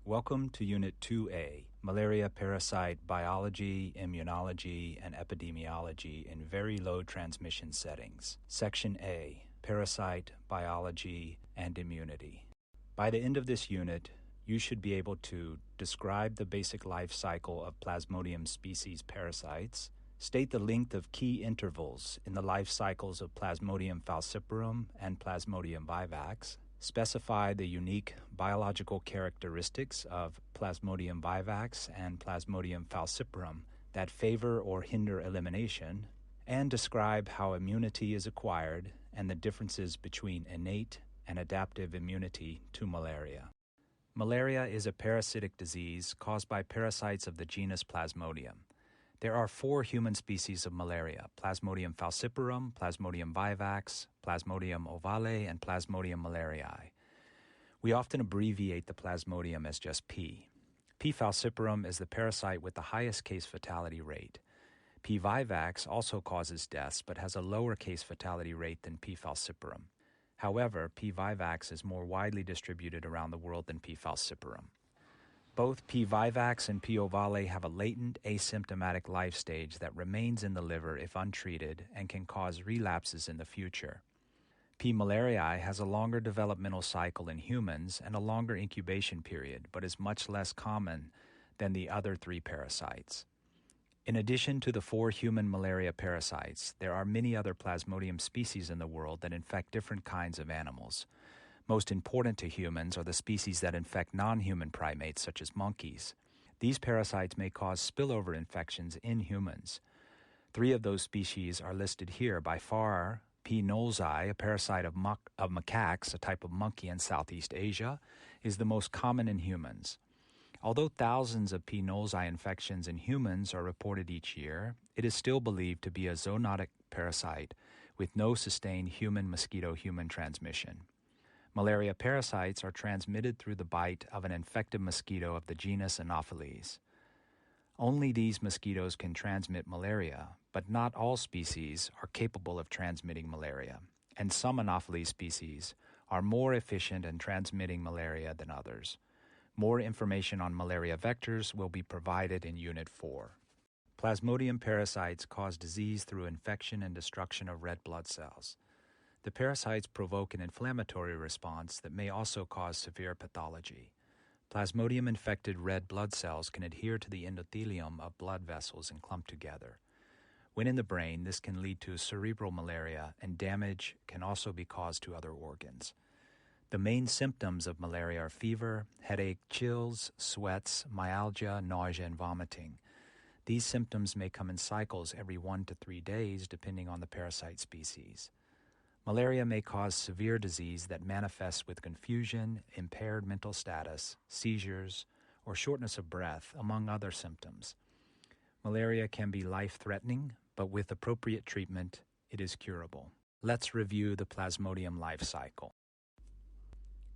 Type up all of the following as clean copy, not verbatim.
Welcome to Unit 2A, Malaria Parasite Biology, Immunology, and Epidemiology in Very Low Transmission Settings. Section A, Parasite, Biology, and Immunity. By the end of this unit, you should be able to describe the basic life cycle of Plasmodium species parasites, state the length of key intervals in the life cycles of Plasmodium falciparum and Plasmodium vivax, specify the unique biological characteristics of Plasmodium vivax and Plasmodium falciparum that favor or hinder elimination, and describe how immunity is acquired and the differences between innate and adaptive immunity to malaria. Malaria is a parasitic disease caused by parasites of the genus Plasmodium. There are 4 human species of malaria: Plasmodium falciparum, Plasmodium vivax, Plasmodium ovale, and Plasmodium malariae. We often abbreviate the Plasmodium as just P. P. falciparum is the parasite with the highest case fatality rate. P. vivax also causes deaths but has a lower case fatality rate than P. falciparum. However, P. vivax is more widely distributed around the world than P. falciparum. Both P. vivax and P. ovale have a latent asymptomatic life stage that remains in the liver if untreated and can cause relapses in the future. P. malariae has a longer developmental cycle in humans and a longer incubation period, but is much less common than the other 3 parasites. In addition to the 4 human malaria parasites, there are many other Plasmodium species in the world that infect different kinds of animals. Most important to humans are the species that infect non-human primates, such as monkeys. These parasites may cause spillover infections in humans. 3 of those species are listed here. By far, P. knowlesi, a parasite of macaques, a type of monkey in Southeast Asia, is the most common in humans. Although thousands of P. knowlesi infections in humans are reported each year, it is still believed to be a zoonotic parasite with no sustained human-mosquito-human transmission. Malaria parasites are transmitted through the bite of an infected mosquito of the genus Anopheles. Only these mosquitoes can transmit malaria, but not all species are capable of transmitting malaria, and some Anopheles species are more efficient in transmitting malaria than others. More information on malaria vectors will be provided in Unit 4. Plasmodium parasites cause disease through infection and destruction of red blood cells. The parasites provoke an inflammatory response that may also cause severe pathology. Plasmodium-infected red blood cells can adhere to the endothelium of blood vessels and clump together. When in the brain, this can lead to cerebral malaria, and damage can also be caused to other organs. The main symptoms of malaria are fever, headache, chills, sweats, myalgia, nausea, and vomiting. These symptoms may come in cycles every 1 to 3 days, depending on the parasite species. Malaria may cause severe disease that manifests with confusion, impaired mental status, seizures, or shortness of breath, among other symptoms. Malaria can be life-threatening, but with appropriate treatment, it is curable. Let's review the Plasmodium life cycle.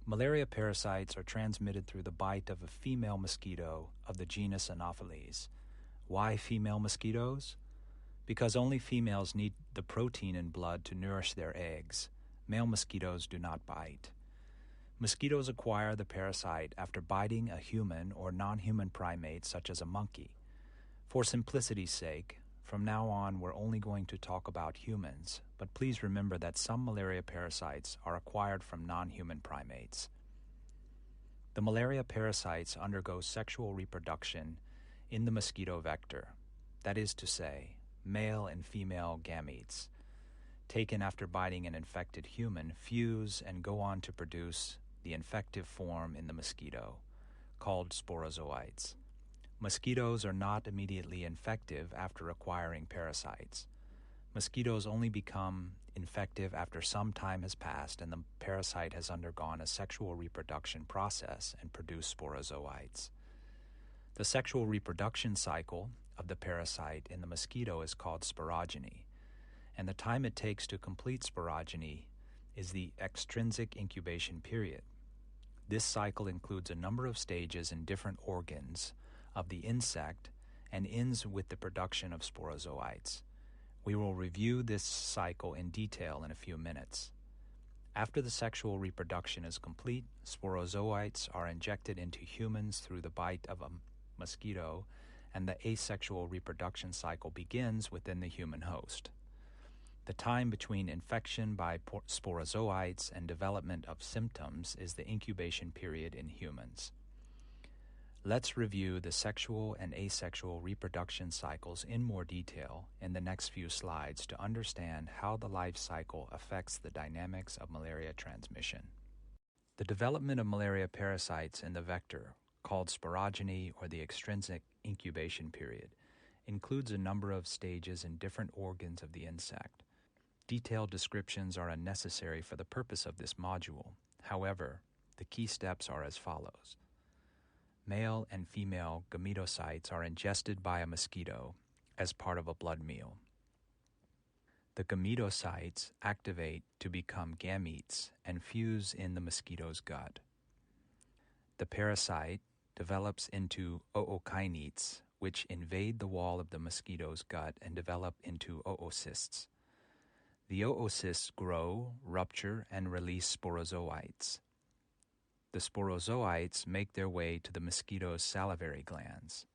Malaria parasites are transmitted through the bite of a female mosquito of the genus Anopheles. Why female mosquitoes? Because only females need the protein in blood to nourish their eggs. Male mosquitoes do not bite. Mosquitoes acquire the parasite after biting a human or non-human primate such as a monkey. For simplicity's sake, from now on we're only going to talk about humans, but please remember that some malaria parasites are acquired from non-human primates. The malaria parasites undergo sexual reproduction in the mosquito vector, that is to say, male and female gametes, taken after biting an infected human, fuse and go on to produce the infective form in the mosquito, called sporozoites. Mosquitoes are not immediately infective after acquiring parasites. Mosquitoes only become infective after some time has passed and the parasite has undergone a sexual reproduction process and produced sporozoites. The sexual reproduction cycle of the parasite in the mosquito is called sporogeny, and the time it takes to complete sporogeny is the extrinsic incubation period. This cycle includes a number of stages in different organs of the insect and ends with the production of sporozoites. We will review this cycle in detail in a few minutes. After the sexual reproduction is complete, sporozoites are injected into humans through the bite of a mosquito, and the asexual reproduction cycle begins within the human host. The time between infection by sporozoites and development of symptoms is the incubation period in humans. Let's review the sexual and asexual reproduction cycles in more detail in the next few slides to understand how the life cycle affects the dynamics of malaria transmission. The development of malaria parasites in the vector, called sporogeny or the extrinsic incubation period, includes a number of stages in different organs of the insect. Detailed descriptions are unnecessary for the purpose of this module. However, the key steps are as follows. Male and female gametocytes are ingested by a mosquito as part of a blood meal. The gametocytes activate to become gametes and fuse in the mosquito's gut. The parasite develops into ookinetes, which invade the wall of the mosquito's gut and develop into oocysts. The oocysts grow, rupture, and release sporozoites. The sporozoites make their way to the mosquito's salivary glands.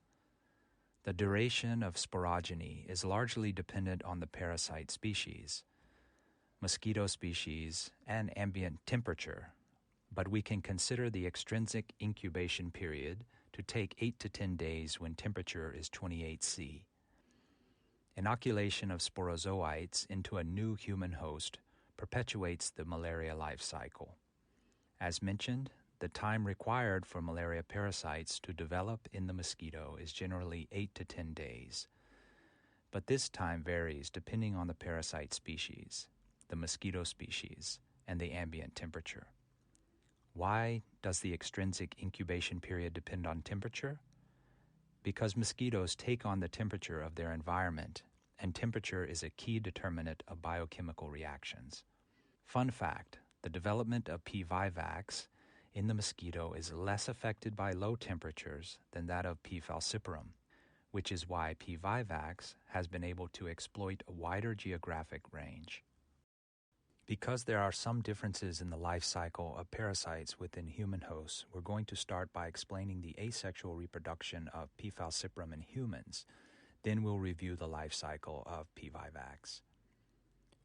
The duration of sporogeny is largely dependent on the parasite species, mosquito species, and ambient temperature, but we can consider the extrinsic incubation period to take 8 to 10 days when temperature is 28 C. Inoculation of sporozoites into a new human host perpetuates the malaria life cycle. As mentioned, the time required for malaria parasites to develop in the mosquito is generally 8 to 10 days, but this time varies depending on the parasite species, the mosquito species, and the ambient temperature. Why does the extrinsic incubation period depend on temperature? Because mosquitoes take on the temperature of their environment, and temperature is a key determinant of biochemical reactions. Fun fact, the development of P. vivax in the mosquito is less affected by low temperatures than that of P. falciparum, which is why P. vivax has been able to exploit a wider geographic range. Because there are some differences in the life cycle of parasites within human hosts, we're going to start by explaining the asexual reproduction of P. falciparum in humans. Then we'll review the life cycle of P. vivax.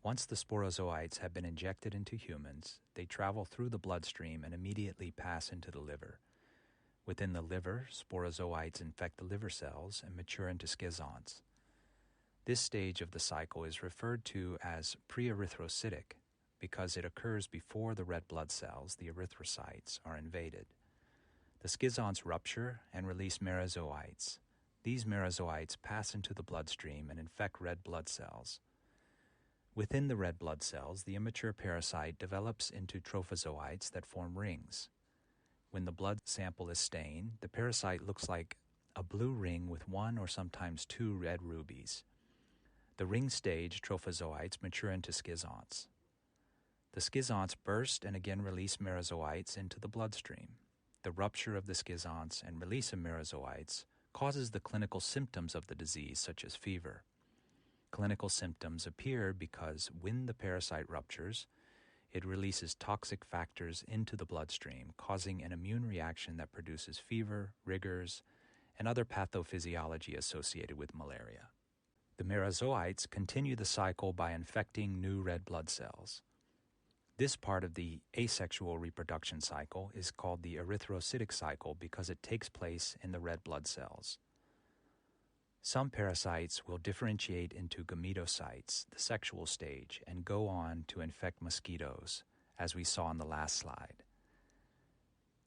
Once the sporozoites have been injected into humans, they travel through the bloodstream and immediately pass into the liver. Within the liver, sporozoites infect the liver cells and mature into schizonts. This stage of the cycle is referred to as pre-erythrocytic because it occurs before the red blood cells, the erythrocytes, are invaded. The schizonts rupture and release merozoites. These merozoites pass into the bloodstream and infect red blood cells. Within the red blood cells, the immature parasite develops into trophozoites that form rings. When the blood sample is stained, the parasite looks like a blue ring with 1 or sometimes 2 red rubies. The ring stage trophozoites mature into schizonts. The schizonts burst and again release merozoites into the bloodstream. The rupture of the schizonts and release of merozoites causes the clinical symptoms of the disease, such as fever. Clinical symptoms appear because when the parasite ruptures, it releases toxic factors into the bloodstream, causing an immune reaction that produces fever, rigors, and other pathophysiology associated with malaria. The merozoites continue the cycle by infecting new red blood cells. This part of the asexual reproduction cycle is called the erythrocytic cycle because it takes place in the red blood cells. Some parasites will differentiate into gametocytes, the sexual stage, and go on to infect mosquitoes, as we saw in the last slide.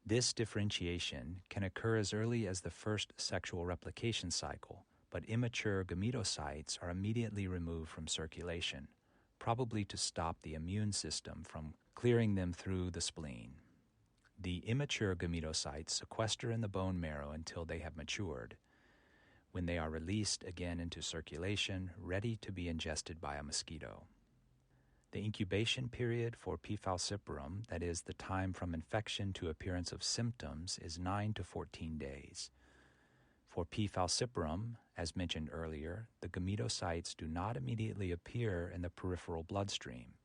This differentiation can occur as early as the first sexual replication cycle, but immature gametocytes are immediately removed from circulation, probably to stop the immune system from clearing them through the spleen. The immature gametocytes sequester in the bone marrow until they have matured, when they are released again into circulation, ready to be ingested by a mosquito. The incubation period for P. falciparum, that is, the time from infection to appearance of symptoms, is 9 to 14 days. For P. falciparum, as mentioned earlier, the gametocytes do not immediately appear in the peripheral bloodstream.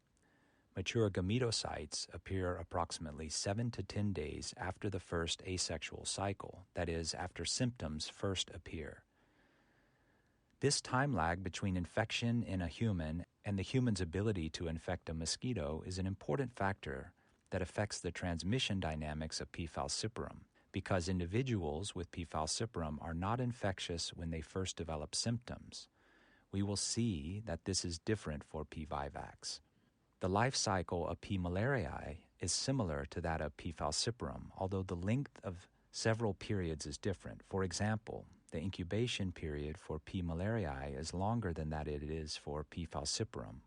Mature gametocytes appear approximately 7 to 10 days after the first asexual cycle, that is, after symptoms first appear. This time lag between infection in a human and the human's ability to infect a mosquito is an important factor that affects the transmission dynamics of P. falciparum, because individuals with P. falciparum are not infectious when they first develop symptoms. We will see that this is different for P. vivax. The life cycle of P. malariae is similar to that of P. falciparum, although the length of several periods is different. For example, the incubation period for P. malariae is longer than that it is for P. falciparum,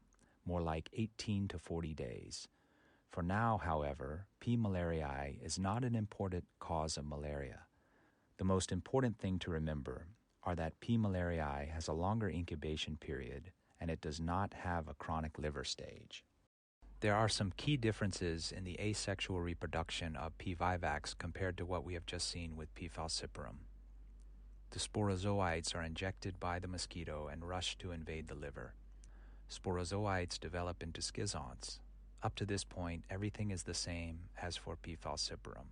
more like 18 to 40 days. For now, however, P. malariae is not an important cause of malaria. The most important thing to remember are that P. malariae has a longer incubation period and it does not have a chronic liver stage. There are some key differences in the asexual reproduction of P. vivax compared to what we have just seen with P. falciparum. The sporozoites are injected by the mosquito and rush to invade the liver. Sporozoites develop into schizonts. Up to this point, everything is the same as for P. falciparum.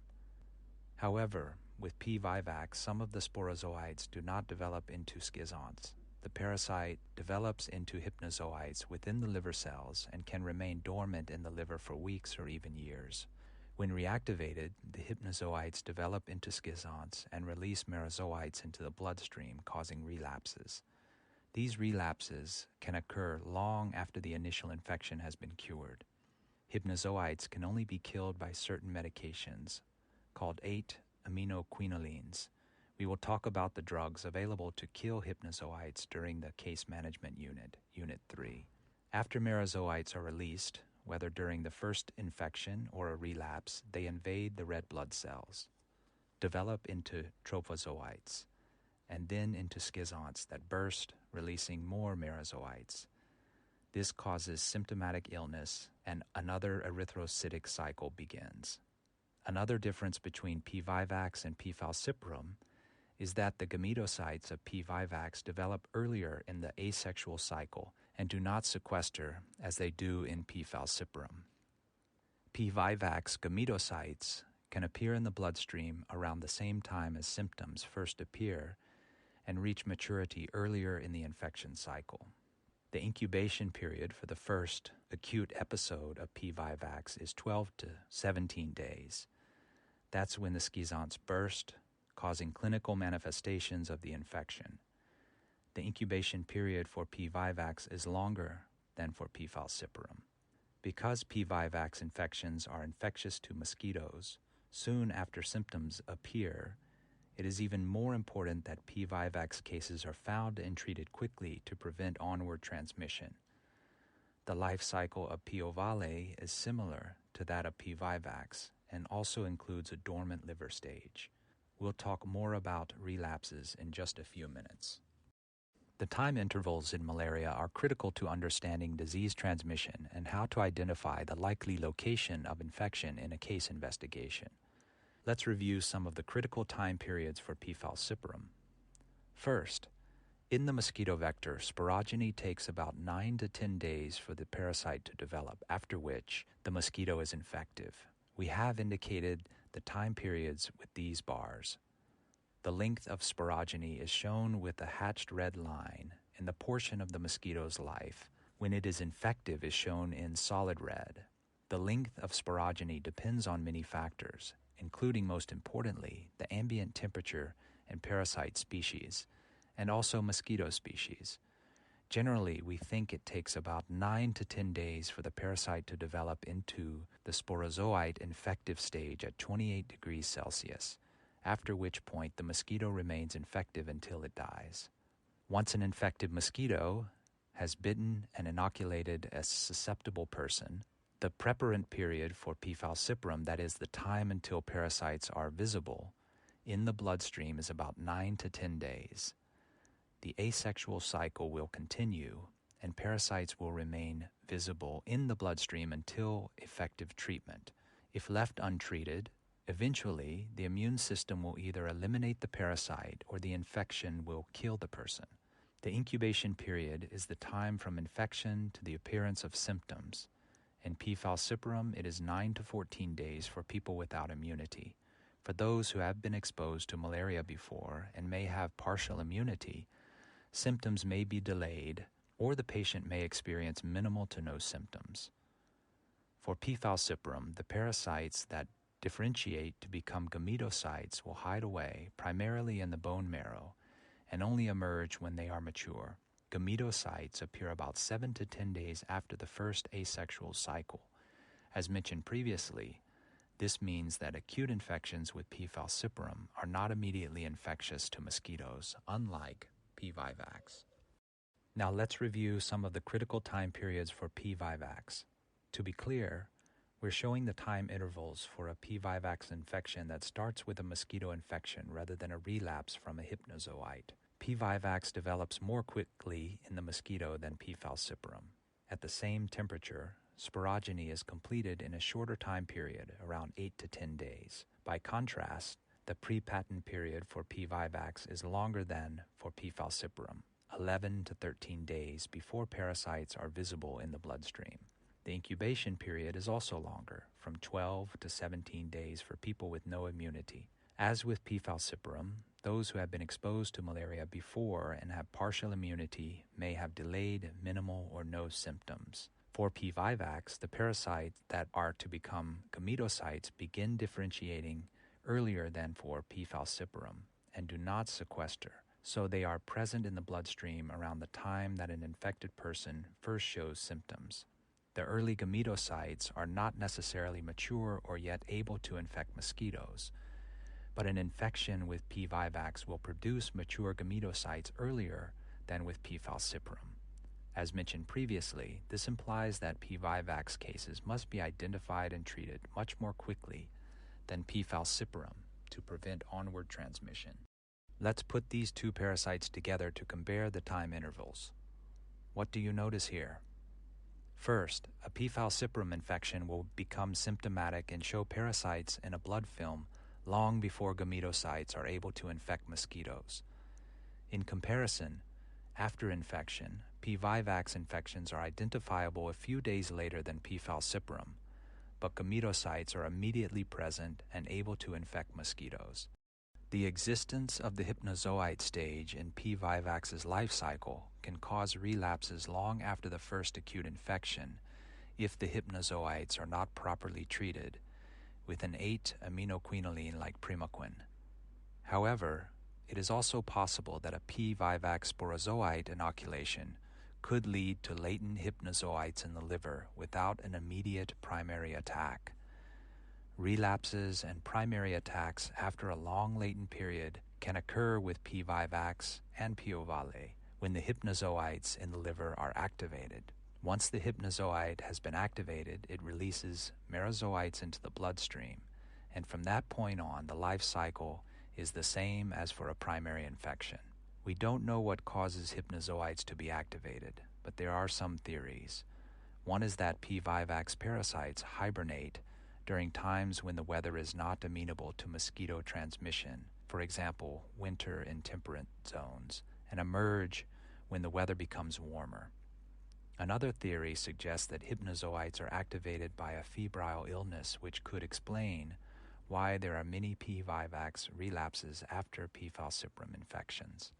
However, with P. vivax, some of the sporozoites do not develop into schizonts. The parasite develops into hypnozoites within the liver cells and can remain dormant in the liver for weeks or even years. When reactivated, the hypnozoites develop into schizonts and release merozoites into the bloodstream, causing relapses. These relapses can occur long after the initial infection has been cured. Hypnozoites can only be killed by certain medications called 8-aminoquinolines. We will talk about the drugs available to kill hypnozoites during the Case Management Unit, Unit 3. After merozoites are released, whether during the first infection or a relapse, they invade the red blood cells, develop into trophozoites, and then into schizonts that burst, releasing more merozoites. This causes symptomatic illness, and another erythrocytic cycle begins. Another difference between P. vivax and P. falciparum is that the gametocytes of P. vivax develop earlier in the asexual cycle and do not sequester as they do in P. falciparum. P. vivax gametocytes can appear in the bloodstream around the same time as symptoms first appear and reach maturity earlier in the infection cycle. The incubation period for the first acute episode of P. vivax is 12 to 17 days. That's when the schizonts burst, causing clinical manifestations of the infection. The incubation period for P. vivax is longer than for P. falciparum. Because P. vivax infections are infectious to mosquitoes, soon after symptoms appear, it is even more important that P. vivax cases are found and treated quickly to prevent onward transmission. The life cycle of P. ovale is similar to that of P. vivax and also includes a dormant liver stage. We'll talk more about relapses in just a few minutes. The time intervals in malaria are critical to understanding disease transmission and how to identify the likely location of infection in a case investigation. Let's review some of the critical time periods for P. falciparum. First, in the mosquito vector, sporogeny takes about 9 to 10 days for the parasite to develop, after which the mosquito is infective. We have indicated the time periods with these bars. The length of sporogeny is shown with a hatched red line, and the portion of the mosquito's life when it is infective is shown in solid red. The length of sporogeny depends on many factors, including, most importantly, the ambient temperature and parasite species, and also mosquito species. Generally, we think it takes about 9 to 10 days for the parasite to develop into the sporozoite infective stage at 28 degrees Celsius, after which point the mosquito remains infective until it dies. Once an infected mosquito has bitten and inoculated a susceptible person, the preparant period for P. falciparum, that is the time until parasites are visible in the bloodstream, is about 9 to 10 days. The asexual cycle will continue, and parasites will remain visible in the bloodstream until effective treatment. If left untreated, eventually the immune system will either eliminate the parasite or the infection will kill the person. The incubation period is the time from infection to the appearance of symptoms, In P. falciparum, it is 9 to 14 days for people without immunity. For those who have been exposed to malaria before and may have partial immunity, symptoms may be delayed, or the patient may experience minimal to no symptoms. For P. falciparum, the parasites that differentiate to become gametocytes will hide away primarily in the bone marrow and only emerge when they are mature. Gametocytes appear about 7 to 10 days after the first asexual cycle. As mentioned previously, this means that acute infections with P. falciparum are not immediately infectious to mosquitoes, unlike P. vivax. Now let's review some of the critical time periods for P. vivax. To be clear, we're showing the time intervals for a P. vivax infection that starts with a mosquito infection rather than a relapse from a hypnozoite. P. vivax develops more quickly in the mosquito than P. falciparum. At the same temperature, sporogeny is completed in a shorter time period, around 8 to 10 days. By contrast, the pre-patent period for P. vivax is longer than for P. falciparum, 11 to 13 days before parasites are visible in the bloodstream. The incubation period is also longer, from 12 to 17 days for people with no immunity. As with P. falciparum, those who have been exposed to malaria before and have partial immunity may have delayed, minimal, or no symptoms. For P. vivax, the parasites that are to become gametocytes begin differentiating earlier than for P. falciparum and do not sequester, so they are present in the bloodstream around the time that an infected person first shows symptoms. The early gametocytes are not necessarily mature or yet able to infect mosquitoes, but an infection with P. vivax will produce mature gametocytes earlier than with P. falciparum. As mentioned previously, this implies that P. vivax cases must be identified and treated much more quickly than P. falciparum to prevent onward transmission. Let's put these two parasites together to compare the time intervals. What do you notice here? First, a P. falciparum infection will become symptomatic and show parasites in a blood film long before gametocytes are able to infect mosquitoes. In comparison, after infection, P. vivax infections are identifiable a few days later than P. falciparum, but gametocytes are immediately present and able to infect mosquitoes. The existence of the hypnozoite stage in P. vivax's life cycle can cause relapses long after the first acute infection if the hypnozoites are not properly treated with an 8-aminoquinoline like primaquine. However, it is also possible that a P. vivax sporozoite inoculation could lead to latent hypnozoites in the liver without an immediate primary attack. Relapses and primary attacks after a long latent period can occur with P. vivax and P. ovale when the hypnozoites in the liver are activated. Once the hypnozoite has been activated, it releases merozoites into the bloodstream, and from that point on, the life cycle is the same as for a primary infection. We don't know what causes hypnozoites to be activated, but there are some theories. One is that P. vivax parasites hibernate during times when the weather is not amenable to mosquito transmission, for example, winter in temperate zones, and emerge when the weather becomes warmer. Another theory suggests that hypnozoites are activated by a febrile illness, which could explain why there are many P. vivax relapses after P. falciparum infections.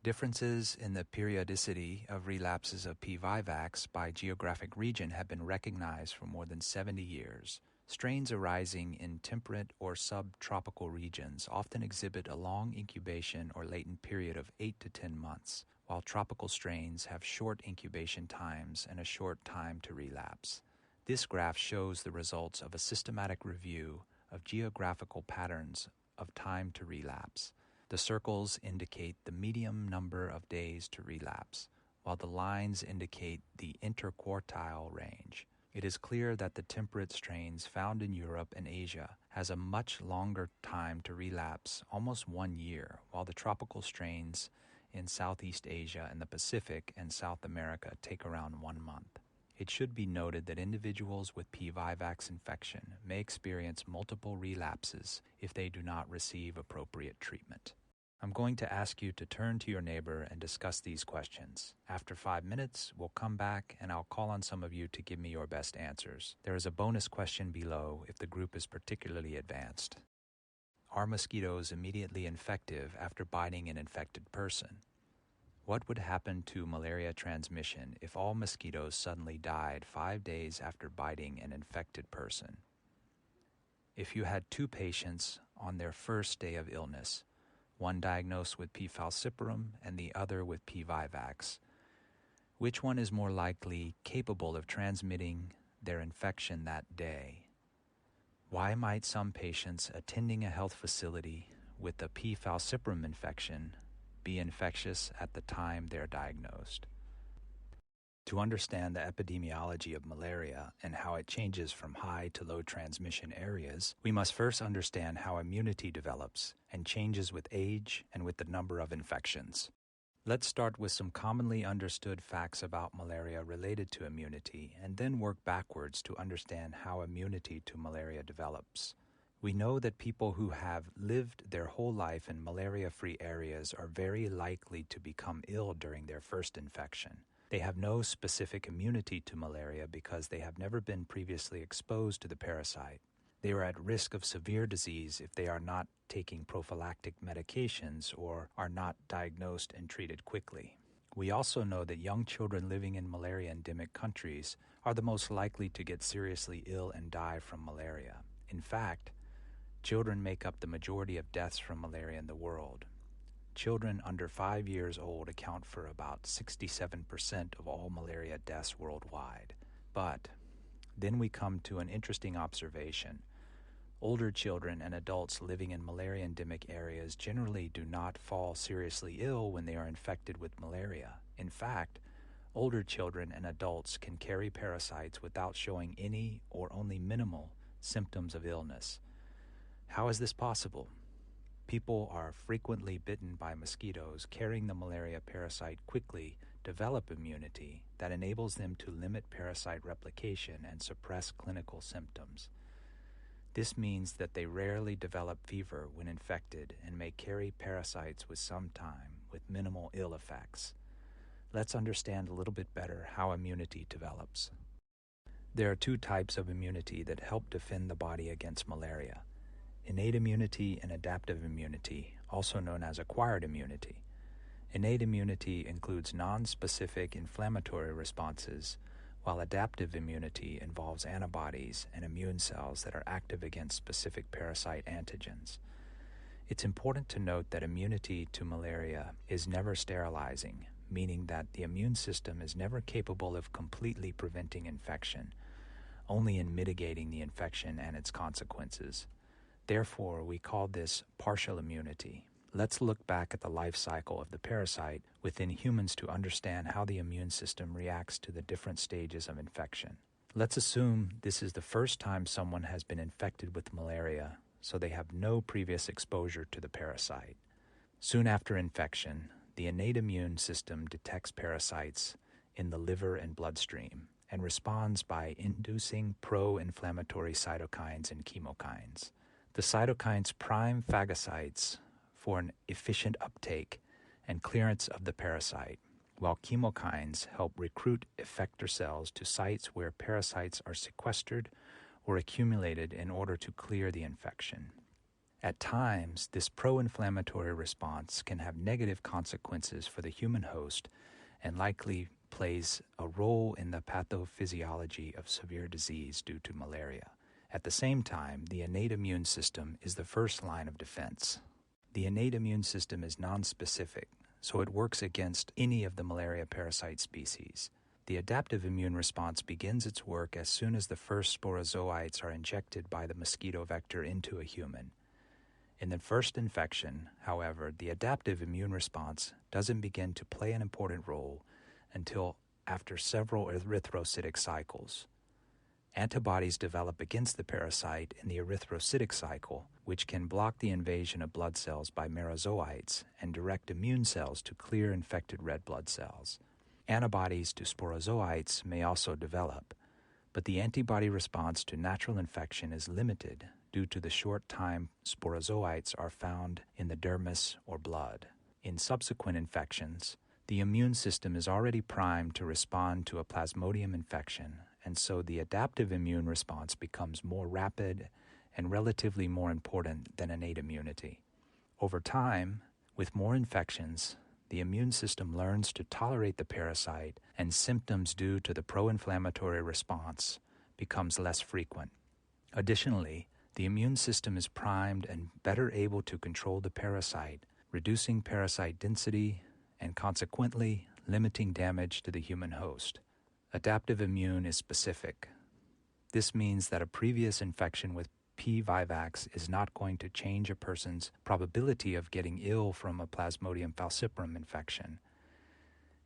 Differences in the periodicity of relapses of P. vivax by geographic region have been recognized for more than 70 years. Strains arising in temperate or subtropical regions often exhibit a long incubation or latent period of 8 to 10 months, while tropical strains have short incubation times and a short time to relapse. This graph shows the results of a systematic review of geographical patterns of time to relapse. The circles indicate the median number of days to relapse, while the lines indicate the interquartile range. It is clear that the temperate strains found in Europe and Asia has a much longer time to relapse, almost 1 year, while the tropical strains in Southeast Asia and the Pacific and South America take around 1 month. It should be noted that individuals with P. vivax infection may experience multiple relapses if they do not receive appropriate treatment. I'm going to ask you to turn to your neighbor and discuss these questions. After 5 minutes, we'll come back and I'll call on some of you to give me your best answers. There is a bonus question below if the group is particularly advanced. Are mosquitoes immediately infective after biting an infected person? What would happen to malaria transmission if all mosquitoes suddenly died 5 days after biting an infected person? If you had 2 patients on their first day of illness, one diagnosed with P. falciparum and the other with P. vivax, which one is more likely capable of transmitting their infection that day? Why might some patients attending a health facility with a P. falciparum infection be infectious at the time they're diagnosed? To understand the epidemiology of malaria and how it changes from high to low transmission areas, we must first understand how immunity develops and changes with age and with the number of infections. Let's start with some commonly understood facts about malaria related to immunity and then work backwards to understand how immunity to malaria develops. We know that people who have lived their whole life in malaria-free areas are very likely to become ill during their first infection. They have no specific immunity to malaria because they have never been previously exposed to the parasite. They are at risk of severe disease if they are not taking prophylactic medications or are not diagnosed and treated quickly. We also know that young children living in malaria-endemic countries are the most likely to get seriously ill and die from malaria. In fact, children make up the majority of deaths from malaria in the world. Children under 5 years old account for about 67% of all malaria deaths worldwide. But then we come to an interesting observation. Older children and adults living in malaria-endemic areas generally do not fall seriously ill when they are infected with malaria. In fact, older children and adults can carry parasites without showing any or only minimal symptoms of illness. How is this possible? People are frequently bitten by mosquitoes carrying the malaria parasite quickly develop immunity that enables them to limit parasite replication and suppress clinical symptoms. This means that they rarely develop fever when infected and may carry parasites with some time with minimal ill effects. Let's understand a little bit better how immunity develops. There are 2 types of immunity that help defend the body against malaria: innate immunity and adaptive immunity, also known as acquired immunity. Innate immunity includes non-specific inflammatory responses, while adaptive immunity involves antibodies and immune cells that are active against specific parasite antigens. It's important to note that immunity to malaria is never sterilizing, meaning that the immune system is never capable of completely preventing infection, only in mitigating the infection and its consequences. Therefore, we call this partial immunity. Let's look back at the life cycle of the parasite within humans to understand how the immune system reacts to the different stages of infection. Let's assume this is the first time someone has been infected with malaria, so they have no previous exposure to the parasite. Soon after infection, the innate immune system detects parasites in the liver and bloodstream and responds by inducing pro-inflammatory cytokines and chemokines. The cytokines prime phagocytes for an efficient uptake and clearance of the parasite, while chemokines help recruit effector cells to sites where parasites are sequestered or accumulated in order to clear the infection. At times, this pro-inflammatory response can have negative consequences for the human host and likely plays a role in the pathophysiology of severe disease due to malaria. At the same time, the innate immune system is the first line of defense. The innate immune system is nonspecific, so it works against any of the malaria parasite species. The adaptive immune response begins its work as soon as the first sporozoites are injected by the mosquito vector into a human. In the first infection, however, the adaptive immune response doesn't begin to play an important role until after several erythrocytic cycles. Antibodies develop against the parasite in the erythrocytic cycle, which can block the invasion of blood cells by merozoites and direct immune cells to clear infected red blood cells. Antibodies to sporozoites may also develop, but the antibody response to natural infection is limited due to the short time sporozoites are found in the dermis or blood. In subsequent infections, the immune system is already primed to respond to a Plasmodium infection, and so the adaptive immune response becomes more rapid and relatively more important than innate immunity. Over time, with more infections, the immune system learns to tolerate the parasite, and symptoms due to the pro-inflammatory response becomes less frequent. Additionally, the immune system is primed and better able to control the parasite, reducing parasite density and consequently limiting damage to the human host. Adaptive immune is specific. This means that a previous infection with P. vivax is not going to change a person's probability of getting ill from a Plasmodium falciparum infection.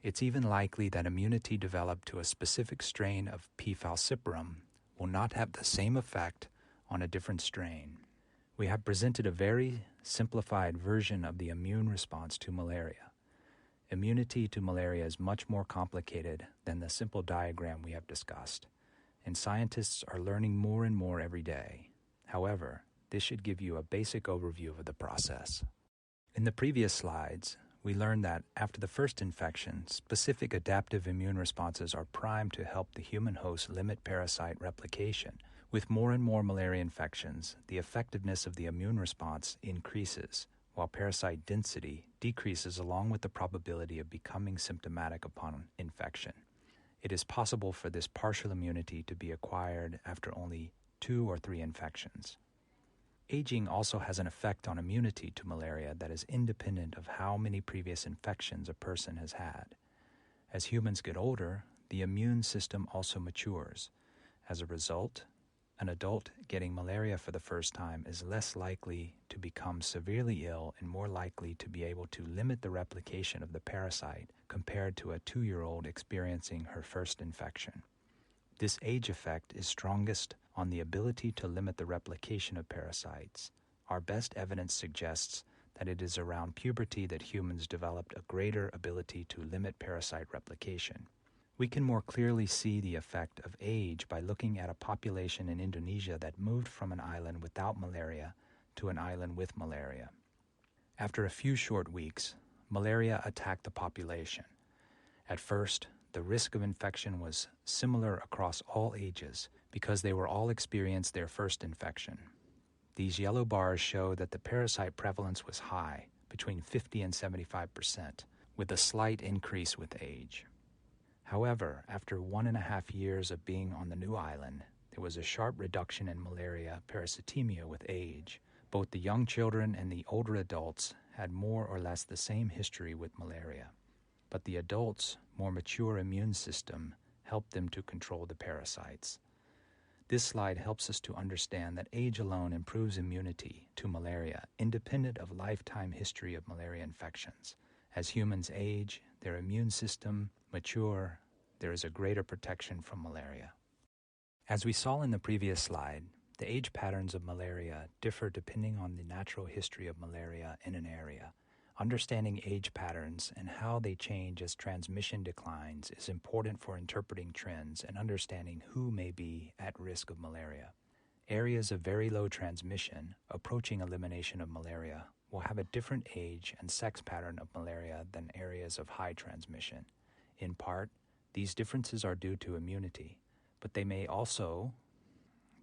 It's even likely that immunity developed to a specific strain of P. falciparum will not have the same effect on a different strain. We have presented a very simplified version of the immune response to malaria. Immunity to malaria is much more complicated than the simple diagram we have discussed, and scientists are learning more and more every day. However, this should give you a basic overview of the process. In the previous slides, we learned that after the first infection, specific adaptive immune responses are primed to help the human host limit parasite replication. With more and more malaria infections, the effectiveness of the immune response increases, while parasite density decreases along with the probability of becoming symptomatic upon infection. It is possible for this partial immunity to be acquired after only 2 or 3 infections. Aging also has an effect on immunity to malaria that is independent of how many previous infections a person has had. As humans get older, the immune system also matures. As a result, an adult getting malaria for the first time is less likely to become severely ill and more likely to be able to limit the replication of the parasite compared to a 2-year-old experiencing her first infection. This age effect is strongest on the ability to limit the replication of parasites. Our best evidence suggests that it is around puberty that humans developed a greater ability to limit parasite replication. We can more clearly see the effect of age by looking at a population in Indonesia that moved from an island without malaria to an island with malaria. After a few short weeks, malaria attacked the population. At first, the risk of infection was similar across all ages because they were all experienced their first infection. These yellow bars show that the parasite prevalence was high, between 50 and 75%, with a slight increase with age. However, after 1.5 years of being on the new island, there was a sharp reduction in malaria parasitemia with age. Both the young children and the older adults had more or less the same history with malaria, but the adults' more mature immune system helped them to control the parasites. This slide helps us to understand that age alone improves immunity to malaria, independent of lifetime history of malaria infections. As humans age, their immune system mature, there is a greater protection from malaria. As we saw in the previous slide, the age patterns of malaria differ depending on the natural history of malaria in an area. Understanding age patterns and how they change as transmission declines is important for interpreting trends and understanding who may be at risk of malaria. Areas of very low transmission, approaching elimination of malaria, will have a different age and sex pattern of malaria than areas of high transmission. In part, these differences are due to immunity, but they may also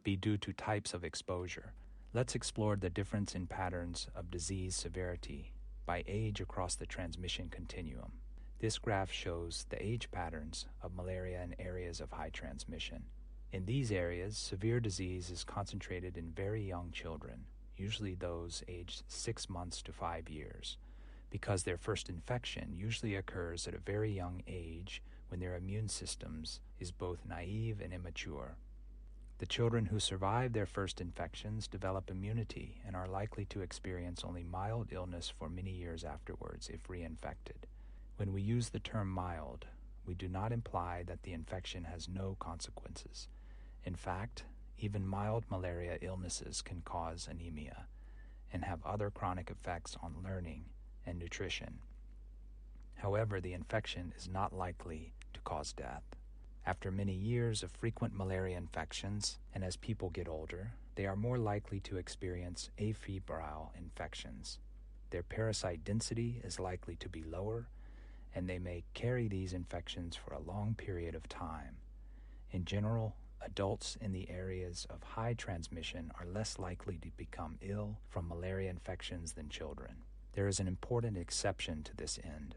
be due to types of exposure. Let's explore the difference in patterns of disease severity by age across the transmission continuum. This graph shows the age patterns of malaria in areas of high transmission. In these areas, severe disease is concentrated in very young children, usually those aged 6 months to 5 years, because their first infection usually occurs at a very young age when their immune systems is both naive and immature. The children who survive their first infections develop immunity and are likely to experience only mild illness for many years afterwards if reinfected. When we use the term mild, we do not imply that the infection has no consequences. In fact, even mild malaria illnesses can cause anemia and have other chronic effects on learning and nutrition. However, the infection is not likely to cause death. After many years of frequent malaria infections, and as people get older, they are more likely to experience afebrile infections. Their parasite density is likely to be lower, and they may carry these infections for a long period of time. In general, adults in the areas of high transmission are less likely to become ill from malaria infections than children. There is an important exception to this end.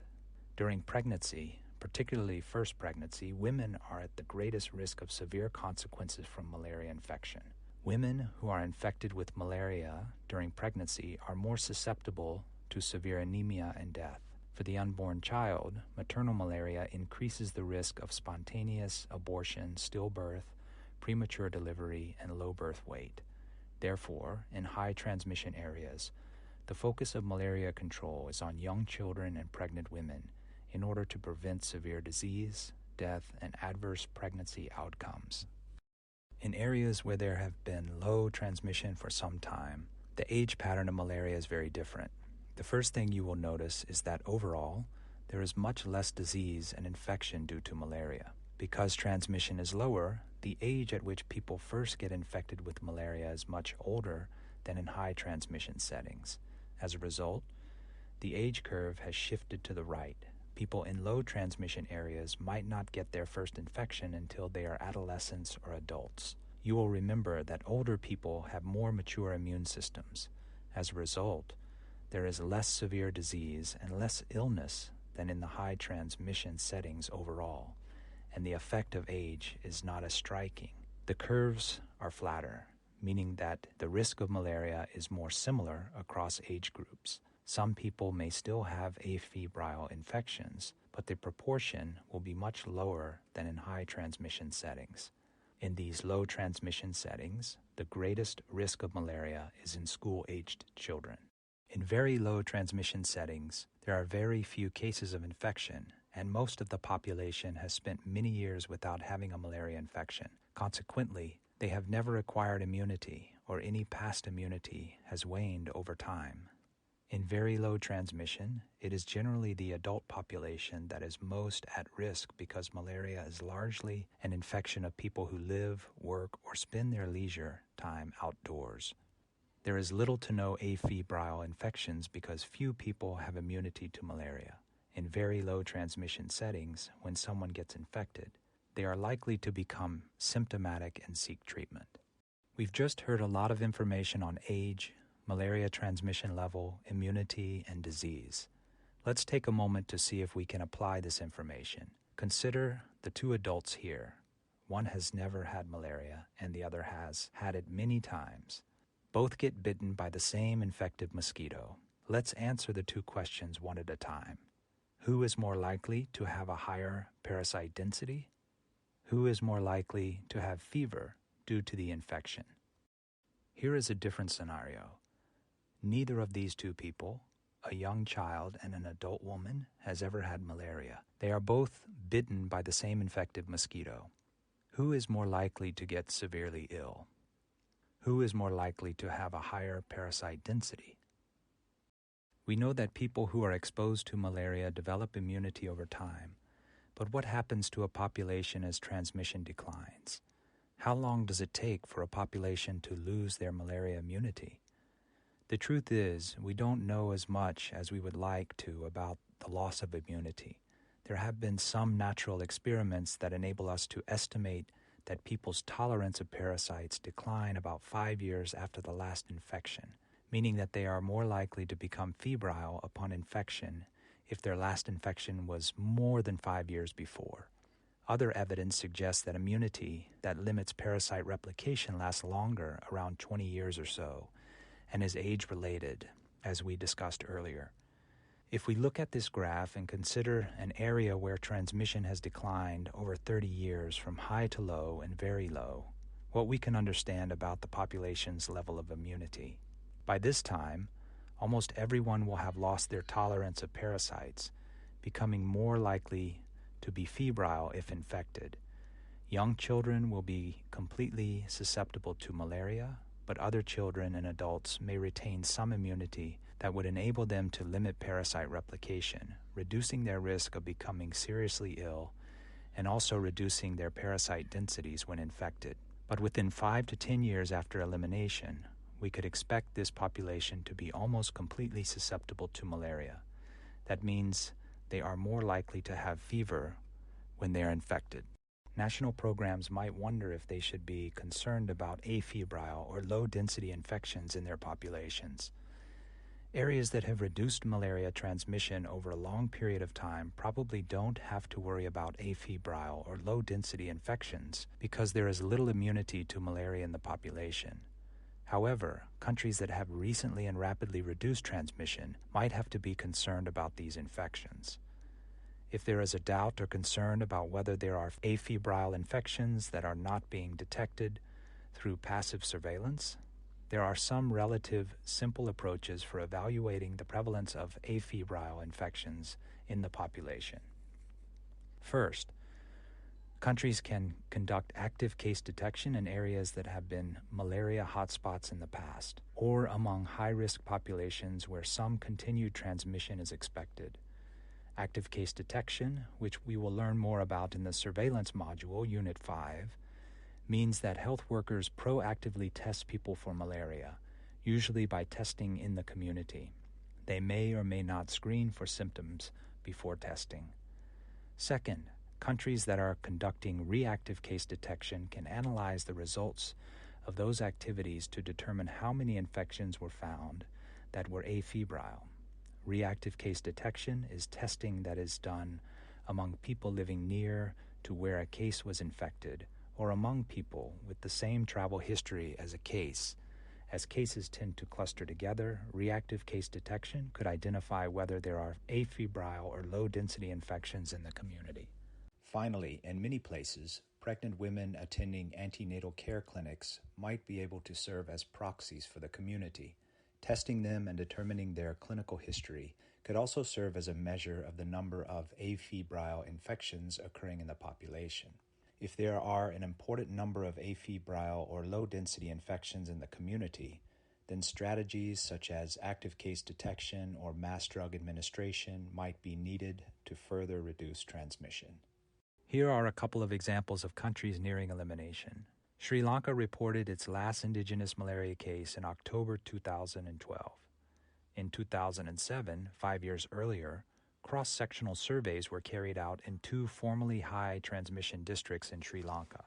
During pregnancy, particularly first pregnancy, women are at the greatest risk of severe consequences from malaria infection. Women who are infected with malaria during pregnancy are more susceptible to severe anemia and death. For the unborn child, maternal malaria increases the risk of spontaneous abortion, stillbirth, premature delivery, and low birth weight. Therefore, in high transmission areas, the focus of malaria control is on young children and pregnant women in order to prevent severe disease, death, and adverse pregnancy outcomes. In areas where there have been low transmission for some time, the age pattern of malaria is very different. The first thing you will notice is that overall, there is much less disease and infection due to malaria. Because transmission is lower, the age at which people first get infected with malaria is much older than in high transmission settings. As a result, the age curve has shifted to the right. People in low transmission areas might not get their first infection until they are adolescents or adults. You will remember that older people have more mature immune systems. As a result, there is less severe disease and less illness than in the high transmission settings overall, and the effect of age is not as striking. The curves are flatter, meaning that the risk of malaria is more similar across age groups. Some people may still have afebrile infections, but the proportion will be much lower than in high transmission settings. In these low transmission settings, the greatest risk of malaria is in school-aged children. In very low transmission settings, there are very few cases of infection, and most of the population has spent many years without having a malaria infection. Consequently, they have never acquired immunity, or any past immunity has waned over time. In very low transmission, it is generally the adult population that is most at risk because malaria is largely an infection of people who live, work, or spend their leisure time outdoors. There is little to no afebrile infections because few people have immunity to malaria. In very low transmission settings, when someone gets infected, they are likely to become symptomatic and seek treatment. We've just heard a lot of information on age, malaria transmission level, immunity, and disease. Let's take a moment to see if we can apply this information. Consider the two adults here. One has never had malaria, and the other has had it many times. Both get bitten by the same infective mosquito. Let's answer the two questions one at a time. Who is more likely to have a higher parasite density? Who is more likely to have fever due to the infection? Here is a different scenario. Neither of these two people, a young child and an adult woman, has ever had malaria. They are both bitten by the same infective mosquito. Who is more likely to get severely ill? Who is more likely to have a higher parasite density? We know that people who are exposed to malaria develop immunity over time, but what happens to a population as transmission declines? How long does it take for a population to lose their malaria immunity? The truth is, we don't know as much as we would like to about the loss of immunity. There have been some natural experiments that enable us to estimate that people's tolerance of parasites decline about 5 years after the last infection, meaning that they are more likely to become febrile upon infection if their last infection was more than 5 years before. Other evidence suggests that immunity that limits parasite replication lasts longer, around 20 years or so, and is age-related, as we discussed earlier. If we look at this graph and consider an area where transmission has declined over 30 years from high to low and very low, what we can understand about the population's level of immunity. By this time, almost everyone will have lost their tolerance of parasites, becoming more likely to be febrile if infected. Young children will be completely susceptible to malaria, but other children and adults may retain some immunity that would enable them to limit parasite replication, reducing their risk of becoming seriously ill and also reducing their parasite densities when infected. But within 5 to 10 years after elimination, we could expect this population to be almost completely susceptible to malaria. That means they are more likely to have fever when they are infected. National programs might wonder if they should be concerned about afebrile or low-density infections in their populations. Areas that have reduced malaria transmission over a long period of time probably don't have to worry about afebrile or low-density infections because there is little immunity to malaria in the population. However, countries that have recently and rapidly reduced transmission might have to be concerned about these infections. If there is a doubt or concern about whether there are afebrile infections that are not being detected through passive surveillance, there are some relative simple approaches for evaluating the prevalence of afebrile infections in the population. First, countries can conduct active case detection in areas that have been malaria hotspots in the past, or among high-risk populations where some continued transmission is expected. Active case detection, which we will learn more about in the surveillance module, Unit 5, means that health workers proactively test people for malaria, usually by testing in the community. They may or may not screen for symptoms before testing. Second, countries that are conducting reactive case detection can analyze the results of those activities to determine how many infections were found that were afebrile. Reactive case detection is testing that is done among people living near to where a case was infected, or among people with the same travel history as a case. As cases tend to cluster together, reactive case detection could identify whether there are afebrile or low-density infections in the community. Finally, in many places, pregnant women attending antenatal care clinics might be able to serve as proxies for the community. Testing them and determining their clinical history could also serve as a measure of the number of afebrile infections occurring in the population. If there are an important number of afebrile or low-density infections in the community, then strategies such as active case detection or mass drug administration might be needed to further reduce transmission. Here are a couple of examples of countries nearing elimination. Sri Lanka reported its last indigenous malaria case in October 2012. In 2007, 5 years earlier, cross-sectional surveys were carried out in 2 formerly high transmission districts in Sri Lanka.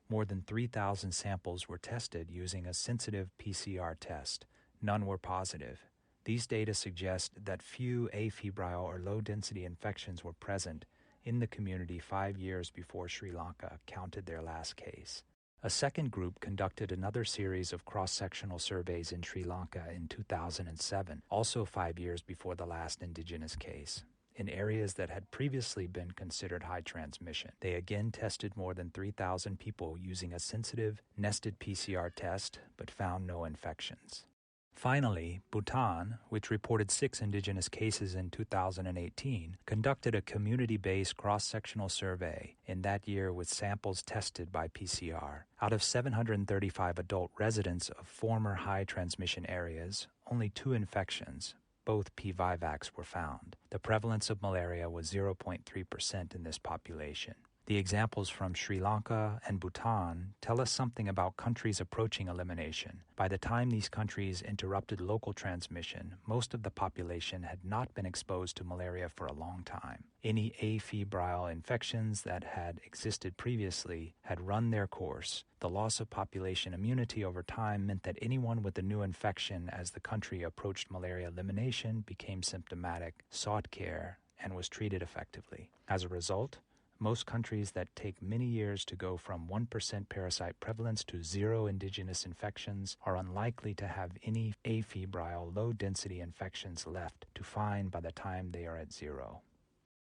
More than 3,000 samples were tested using a sensitive PCR test. None were positive. These data suggest that few afebrile or low-density infections were present in the community 5 years before Sri Lanka counted their last case. A second group conducted another series of cross-sectional surveys in Sri Lanka in 2007, also 5 years before the last indigenous case, in areas that had previously been considered high transmission. They again tested more than 3,000 people using a sensitive, nested PCR test, but found no infections. Finally, Bhutan, which reported 6 indigenous cases in 2018, conducted a community-based cross-sectional survey in that year with samples tested by PCR. Out of 735 adult residents of former high-transmission areas, only 2 infections, both P-vivax, were found. The prevalence of malaria was 0.3% in this population. The examples from Sri Lanka and Bhutan tell us something about countries approaching elimination. By the time these countries interrupted local transmission, most of the population had not been exposed to malaria for a long time. Any afebrile infections that had existed previously had run their course. The loss of population immunity over time meant that anyone with a new infection as the country approached malaria elimination became symptomatic, sought care, and was treated effectively. As a result, most countries that take many years to go from 1% parasite prevalence to 0 indigenous infections are unlikely to have any afebrile low-density infections left to find by the time they are at 0.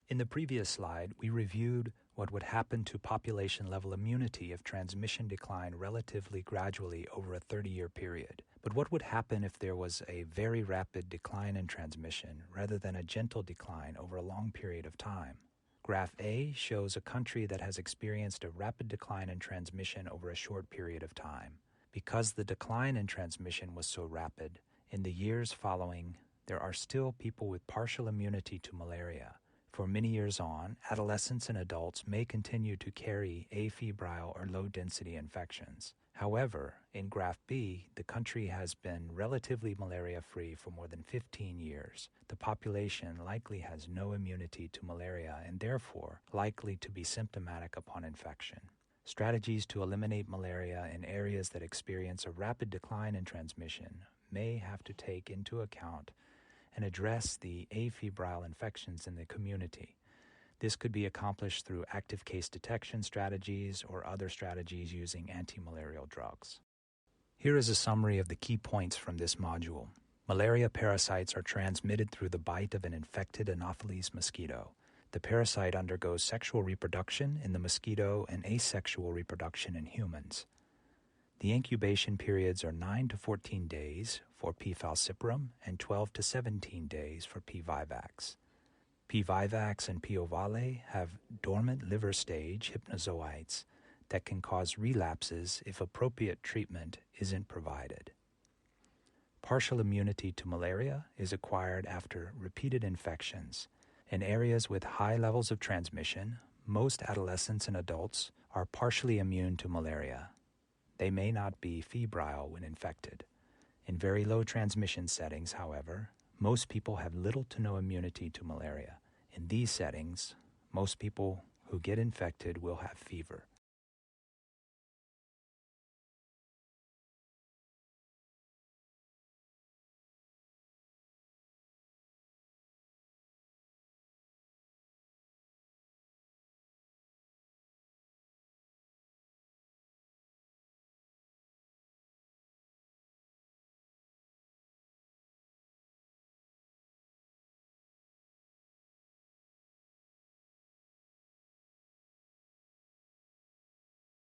In the previous slide, we reviewed what would happen to population-level immunity if transmission declined relatively gradually over a 30-year period. But what would happen if there was a very rapid decline in transmission rather than a gentle decline over a long period of time? Graph A shows a country that has experienced a rapid decline in transmission over a short period of time. Because the decline in transmission was so rapid, in the years following, there are still people with partial immunity to malaria. For many years on, adolescents and adults may continue to carry afebrile or low-density infections. However, in Graph B, the country has been relatively malaria-free for more than 15 years. The population likely has no immunity to malaria and therefore likely to be symptomatic upon infection. Strategies to eliminate malaria in areas that experience a rapid decline in transmission may have to take into account and address the afebrile infections in the community. This could be accomplished through active case detection strategies or other strategies using anti-malarial drugs. Here is a summary of the key points from this module. Malaria parasites are transmitted through the bite of an infected Anopheles mosquito. The parasite undergoes sexual reproduction in the mosquito and asexual reproduction in humans. The incubation periods are 9 to 14 days for P. falciparum and 12 to 17 days for P. vivax. P. vivax and P. ovale have dormant liver stage hypnozoites that can cause relapses if appropriate treatment isn't provided. Partial immunity to malaria is acquired after repeated infections. In areas with high levels of transmission, most adolescents and adults are partially immune to malaria. They may not be febrile when infected. In very low transmission settings, however, most people have little to no immunity to malaria. In these settings, most people who get infected will have fever.